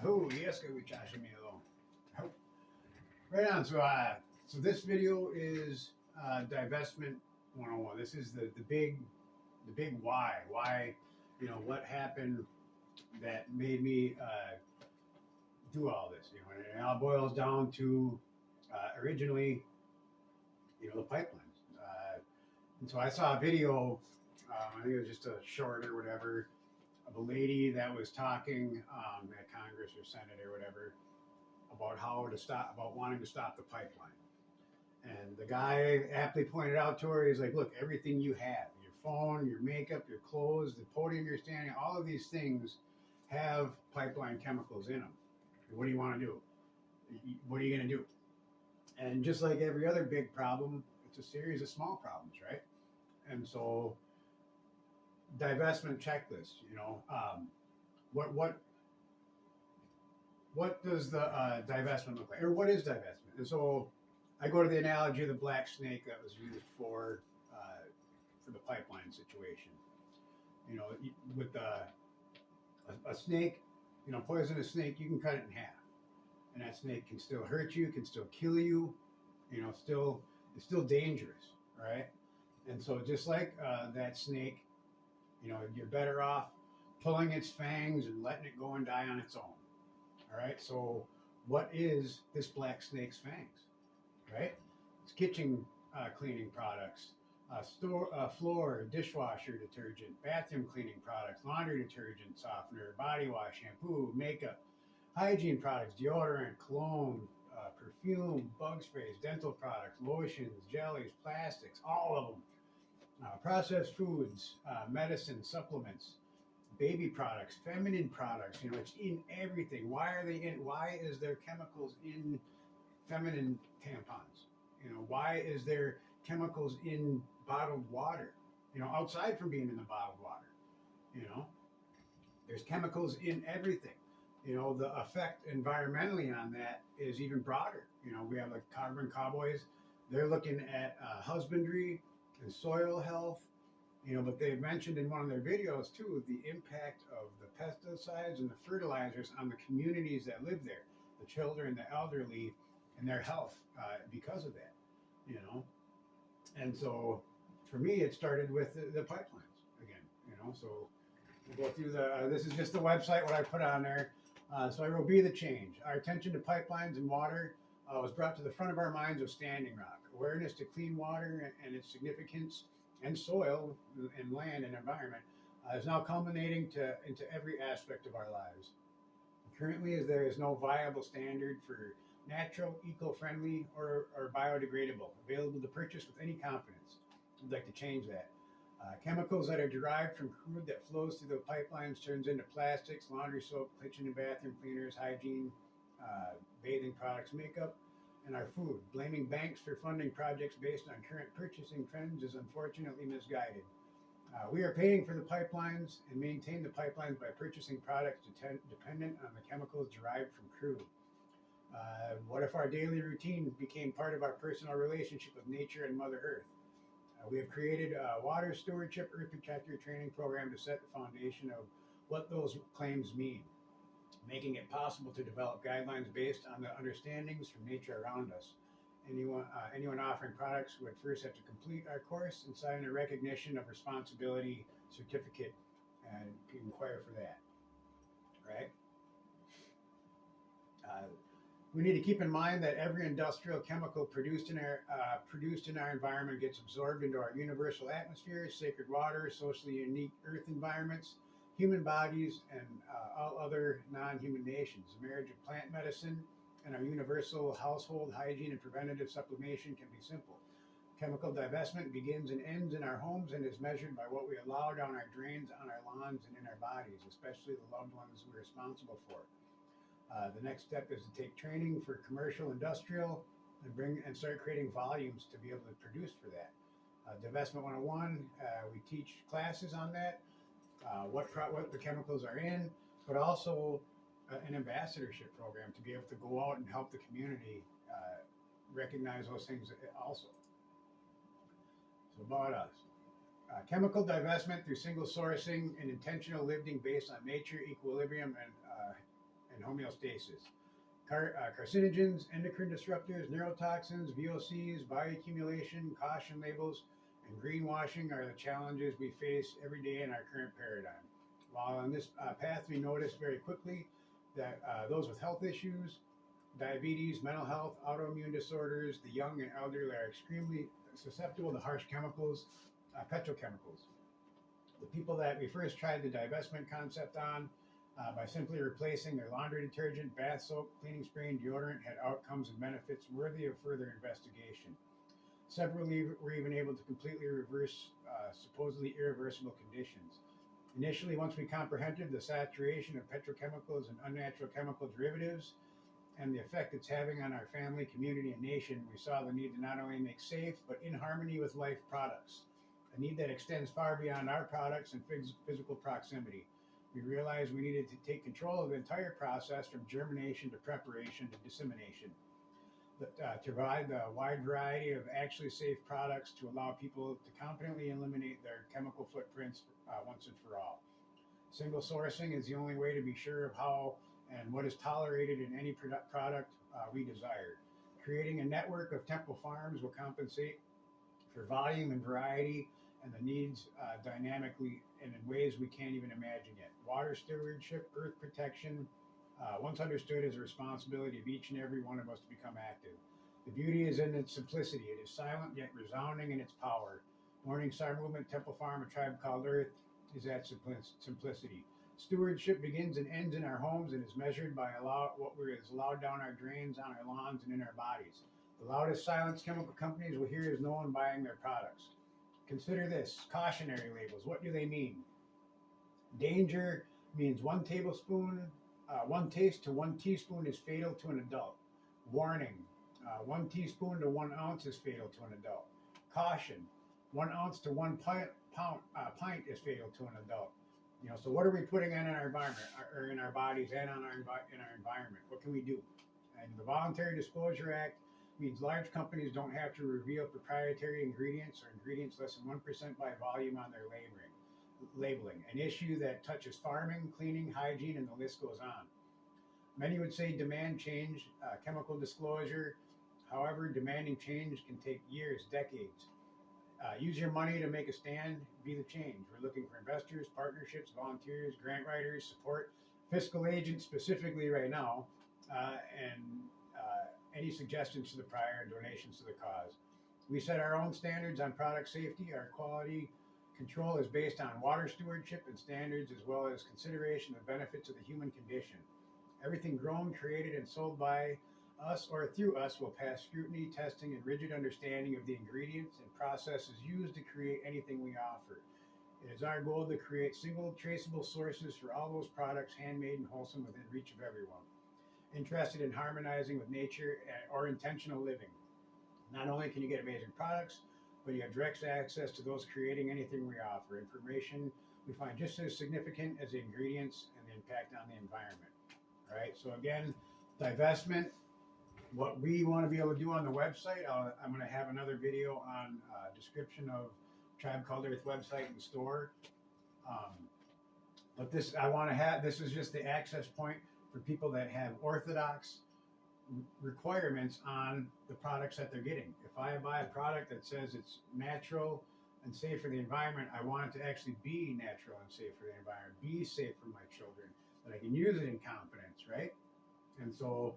Oh, yes, go with me alone. Oh, right on. So this video is divestment 101. This is the big why. Why, what happened that made me do all this. And it all boils down to originally, the pipelines. And so I saw a video. I think it was just a short or whatever, of a lady that was talking at Congress or Senate or whatever about wanting to stop the pipeline. And the guy aptly pointed out to her, he's like, look, everything you have, your phone, your makeup, your clothes, the podium you're standing, all of these things have pipeline chemicals in them. What do you want to do? What are you going to do? And just like every other big problem, it's a series of small problems, right? And so divestment checklist, what does the divestment look like, or what is divestment? And so I go to the analogy of the black snake that was used for the pipeline situation. With a snake, poisonous snake, you can cut it in half, and that snake can still hurt you, can still kill you. It's still dangerous, right? And so just like that snake, you're better off pulling its fangs and letting it go and die on its own. All right. So what is this black snake's fangs? Right? It's kitchen cleaning products, floor, dishwasher detergent, bathroom cleaning products, laundry detergent, softener, body wash, shampoo, makeup, hygiene products, deodorant, cologne, perfume, bug sprays, dental products, lotions, jellies, plastics, all of them. Processed foods, medicine, supplements, baby products, feminine products. It's in everything. Why are they in? Why is there chemicals in feminine tampons? Why is there chemicals in bottled water? Outside from being in the bottled water, there's chemicals in everything. The effect environmentally on that is even broader. We have like carbon cowboys. They're looking at husbandry and soil health, but they've mentioned in one of their videos too the impact of the pesticides and the fertilizers on the communities that live there, the children, the elderly, and their health because of that. And so for me, it started with the pipelines again. So we'll go through this is just the website, what I put on there. So I wrote, be the change. Our attention to pipelines and water was brought to the front of our minds with Standing Rock. Awareness to clean water and its significance and soil and land and environment is now culminating into every aspect of our lives. Currently, there is no viable standard for natural, eco-friendly, or biodegradable available to purchase with any confidence. I'd like to change that. Chemicals that are derived from crude that flows through the pipelines turns into plastics, laundry soap, kitchen and bathroom cleaners, hygiene, bathing products, makeup, and our food. Blaming banks for funding projects based on current purchasing trends is unfortunately misguided. We are paying for the pipelines and maintain the pipelines by purchasing products dependent on the chemicals derived from crude. What if our daily routine became part of our personal relationship with nature and Mother Earth? We have created a water stewardship Earth Protector training program to set the foundation of what those claims mean, making it possible to develop guidelines based on the understandings from nature around us. Anyone offering products would first have to complete our course and sign a recognition of responsibility certificate, and you can inquire for that, right? We need to keep in mind that every industrial chemical produced in our environment gets absorbed into our universal atmosphere, sacred water, socially unique earth environments, human bodies, and all other non-human nations. The marriage of plant medicine and our universal household hygiene and preventative supplementation can be simple. Chemical divestment begins and ends in our homes and is measured by what we allow down our drains, on our lawns, and in our bodies, especially the loved ones we're responsible for. The next step is to take training for commercial, industrial, and start creating volumes to be able to produce for that. Divestment 101, we teach classes on that, what the chemicals are in, but also an ambassadorship program to be able to go out and help the community recognize those things also. So about us. Chemical divestment through single sourcing and intentional living based on nature, equilibrium, and homeostasis. Carcinogens, endocrine disruptors, neurotoxins, VOCs, bioaccumulation, caution labels, and greenwashing are the challenges we face every day in our current paradigm. While on this path, we notice very quickly that those with health issues, diabetes, mental health, autoimmune disorders, the young and elderly are extremely susceptible to harsh chemicals, petrochemicals. The people that we first tried the divestment concept on by simply replacing their laundry detergent, bath soap, cleaning spray, and deodorant had outcomes and benefits worthy of further investigation. Several were even able to completely reverse supposedly irreversible conditions. Initially, once we comprehended the saturation of petrochemicals and unnatural chemical derivatives and the effect it's having on our family, community, and nation, we saw the need to not only make safe, but in harmony with life products, a need that extends far beyond our products and physical proximity. We realized we needed to take control of the entire process from germination to preparation to dissemination, to provide a wide variety of actually safe products to allow people to confidently eliminate their chemical footprints once and for all. Single sourcing is the only way to be sure of how and what is tolerated in any product we desire. Creating a network of temple farms will compensate for volume and variety and the needs dynamically and in ways we can't even imagine yet. Water stewardship, earth protection, once understood as a responsibility of each and every one of us to become active. The beauty is in its simplicity. It is silent yet resounding in its power. Morning Star Movement, Temple Farm, a tribe called Earth, is that simplicity. Stewardship begins and ends in our homes and is measured by what is allowed down our drains, on our lawns, and in our bodies. The loudest silence chemical companies will hear is no one buying their products. Consider this, cautionary labels. What do they mean? Danger means 1 tablespoon, 1 taste to 1 teaspoon is fatal to an adult. Warning, 1 teaspoon to 1 ounce is fatal to an adult. Caution, 1 ounce to 1 pint is fatal to an adult. You know, so what are we putting in our environment, or in our bodies and in our environment? What can we do? And the Voluntary Disclosure Act means large companies don't have to reveal proprietary ingredients or ingredients less than 1% by volume on their labeling, an issue that touches farming, cleaning, hygiene, and the list goes on. Many would say demand change, chemical disclosure. However, demanding change can take years, decades. Use your money to make a stand, be the change. We're looking for investors, partnerships, volunteers, grant writers, support, fiscal agents specifically right now, and any suggestions to the prior and donations to the cause. We set our own standards on product safety. Our quality control is based on water stewardship and standards, as well as consideration of benefits of the human condition. Everything grown, created, and sold by us or through us will pass scrutiny, testing, and rigid understanding of the ingredients and processes used to create anything we offer. It is our goal to create single traceable sources for all those products, handmade and wholesome, within reach of everyone interested in harmonizing with nature or intentional living. Not only can you get amazing products, but you have direct access to those creating anything we offer. Information we find just as significant as the ingredients and the impact on the environment. All right, so again, divestment, what we want to be able to do on the website, I'm going to have another video on description of Tribe Called Earth website and store. But this is just the access point for people that have orthodox requirements on the products that they're getting. If I buy a product that says it's natural and safe for the environment, I want it to actually be natural and safe for the environment, be safe for my children, that I can use it in confidence, right? And so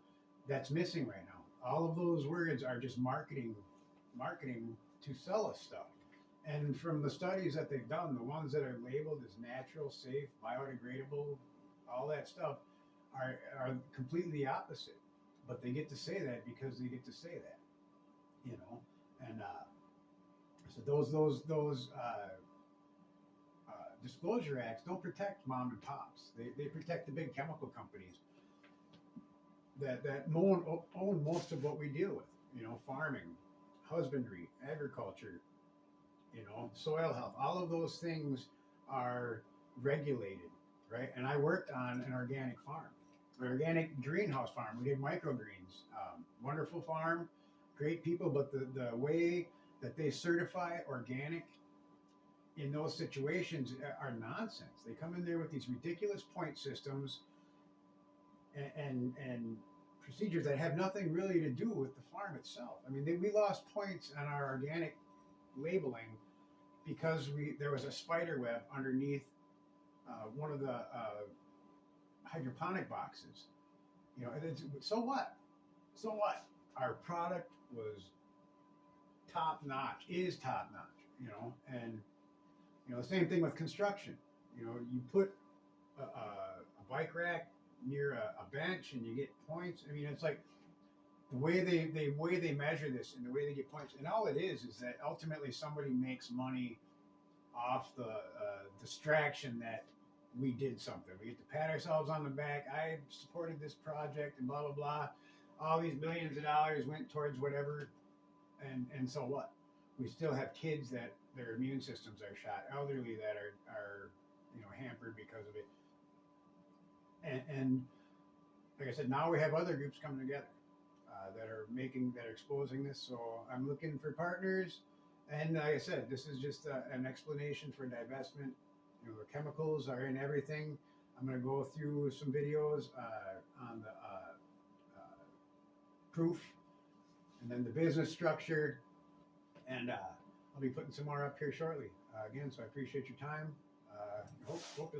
that's missing right now. All of those words are just marketing to sell us stuff. And from the studies that they've done, the ones that are labeled as natural, safe, biodegradable, all that stuff are completely the opposite. But they get to say that because they get to say that, you know. And so those disclosure acts don't protect mom and pops. They protect the big chemical companies that own most of what we deal with. You know, farming, husbandry, agriculture, you know, soil health. All of those things are regulated, right? And I worked on an organic farm. An organic greenhouse farm. We did microgreens. Wonderful farm, great people, but the way that they certify organic in those situations are nonsense. They come in there with these ridiculous point systems, and procedures that have nothing really to do with the farm itself. I mean, we lost points on our organic labeling because there was a spider web underneath one of the hydroponic boxes. You know, so what? So what? Our product was top notch, is top notch. You know, and you know the same thing with construction. You know, you put a bike rack near a bench and you get points. I mean, it's like the way they measure this and the way they get points, and all it is that ultimately somebody makes money off the distraction that we did something. We get to pat ourselves on the back. I supported this project and blah blah blah. All these millions of dollars went towards whatever, and so what? We still have kids that their immune systems are shot, elderly that are you know hampered because of it, and like I said, now we have other groups coming together that are exposing this. So I'm looking for partners, and like I said, this is just an explanation for divestment. You know, the chemicals are in everything. I'm going to go through some videos on the proof, and then the business structure, and I'll be putting some more up here shortly. Again, so I appreciate your time. Hope